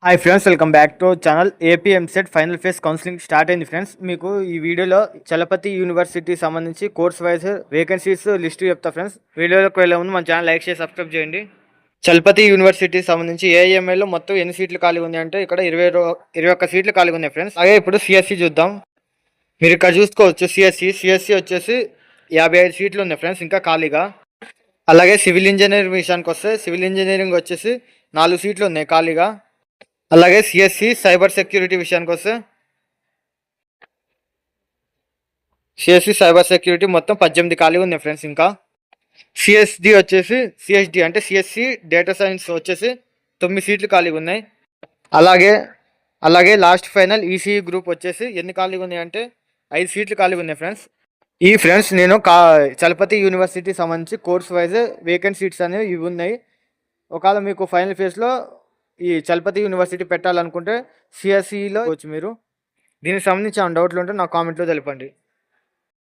Hi friends, welcome back to channel. AP EAMCET final phase counselling start అయింది friends. మీకు ఈ వీడియోలో Chalapathi university సంబంధించి కోర్స్ వైజ్ వేకెన్సీస్ లిస్ట్ చెప్తా ఫ్రెండ్స్. వీడియోలోకి వెళ్ళే ముందు మన ఛానల్ లైక్ చేసి సబ్స్క్రైబ్ చేయండి. చలపతి యూనివర్సిటీ సంబంధించి ఏఎంఏలో మొత్తం ఎన్ని సీట్లు ఖాళీ ఉన్నాయి అంటే ఇక్కడ 21 సీట్లు ఖాళీ ఉన్నాయి ఫ్రెండ్స్. అలాగే ఇప్పుడు సిఎస్సి చూద్దాం. మీరు ఇక్కడ చూసుకోవచ్చు సిఎస్సి వచ్చేసి 55 సీట్లు ఉన్నాయి ఫ్రెండ్స్ ఇంకా ఖాళీగా. అలాగే సివిల్ ఇంజనీరింగ్ విషయానికి వస్తే సివిల్ ఇంజనీరింగ్ వచ్చేసి 4 సీట్లు ఉన్నాయి ఖాళీగా. అలాగే సిఎస్సి సైబర్ సెక్యూరిటీ విషయానికి వస్తే సిఎస్సి సైబర్ సెక్యూరిటీ మొత్తం 18 ఖాళీ ఉన్నాయి ఫ్రెండ్స్. ఇంకా సిఎస్డి అంటే సిఎస్సి డేటా సైన్స్ వచ్చేసి 9 సీట్లు ఖాళీగా ఉన్నాయి. అలాగే లాస్ట్ ఫైనల్ ఈసీఈ గ్రూప్ వచ్చేసి ఎన్ని ఖాళీగా ఉన్నాయి అంటే 5 సీట్లు ఖాళీగా ఉన్నాయి ఫ్రెండ్స్. ఈ ఫ్రెండ్స్ నేను చలపతి యూనివర్సిటీ సంబంధించి కోర్స్ వైజ్ వేకెంట్ సీట్స్ అనేవి ఇవి ఉన్నాయి. ఒకవేళ మీకు ఫైనల్ ఫేజ్లో ఈ చలపతి యూనివర్సిటీ పెట్టాలనుకుంటే సిఎస్సిలో వచ్చి మీరు దీనికి సంబంధించి డౌట్లు ఉంటే నాకు కామెంట్లో తెలపండి.